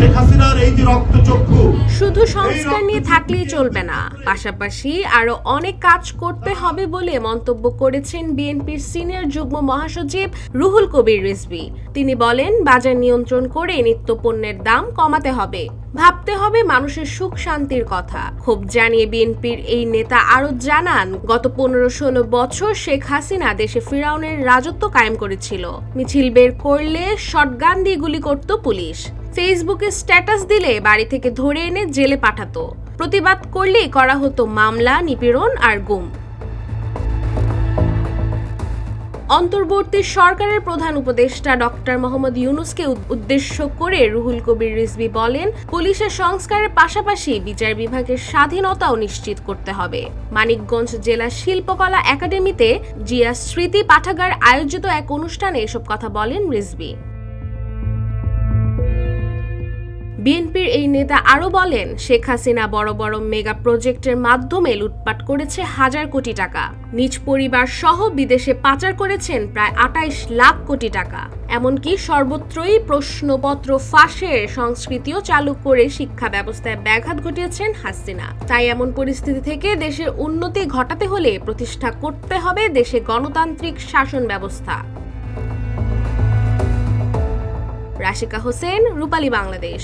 শেখ হাসিনার এই যে রক্তচক্ষু, শুধু সংস্কার নিয়ে থাকলেই চলবে না, পাশাপাশি আরো অনেক কাজ করতে হবে বলে মন্তব্য করেছেন বিএনপির সিনিয়র যুগ্ম মহাসচিব রুহুল কবির রিজভী। তিনি বলেন, বাজার নিয়ন্ত্রণ করে নিত্যপণ্যের দাম কমাতে হবে, ভাবতে হবে মানুষের সুখ শান্তির কথা। ক্ষোভ জানিয়ে বিএনপির এই নেতা আরো জানান, গত 15-16 বছর শেখ হাসিনা দেশে ফিরাউনের রাজত্ব কায়েম করেছিল। মিছিল বের করলে শটগান দিয়ে গুলি করত পুলিশ, ফেসবুকে স্ট্যাটাস দিলে বাড়ি থেকে ধরে এনে জেলে পাঠাতো, প্রতিবাদ করলেই করা হতো মামলা, নিপীড়ন আর গুম। অন্তর্বর্তী সরকারের প্রধান উপদেষ্টা ডক্টর মোহাম্মদ ইউনূসকে উদ্দেশ্য করে রুহুল কবির রিজভী বলেন, পুলিশের সংস্কারের পাশাপাশি বিচার বিভাগের স্বাধীনতাও নিশ্চিত করতে হবে। মানিকগঞ্জ জেলা শিল্পকলা একাডেমিতে জিয়া স্মৃতি পাঠাগার আয়োজিত এক অনুষ্ঠানে এসব কথা বলেন রিজভী। বিএনপির এই নেতা আরো বলেন, শেখ হাসিনা বড় বড় মেগা প্রজেক্টের মাধ্যমে লুটপাট করেছে হাজার কোটি টাকা, নিজ পরিবার সহ বিদেশে পাচার করেছেন প্রায় 28 লাখ কোটি টাকা। এমনকি সর্বত্রই প্রশ্নপত্র ফাঁসের সংস্কৃতিও চালু করে শিক্ষা ব্যবস্থায় ব্যাঘাত ঘটিয়েছেন হাসিনা। তাই এমন পরিস্থিতি থেকে দেশের উন্নতি ঘটাতে হলে প্রতিষ্ঠা করতে হবে দেশে গণতান্ত্রিক শাসন ব্যবস্থা। রাশিকা হোসেন, রূপালী বাংলাদেশ।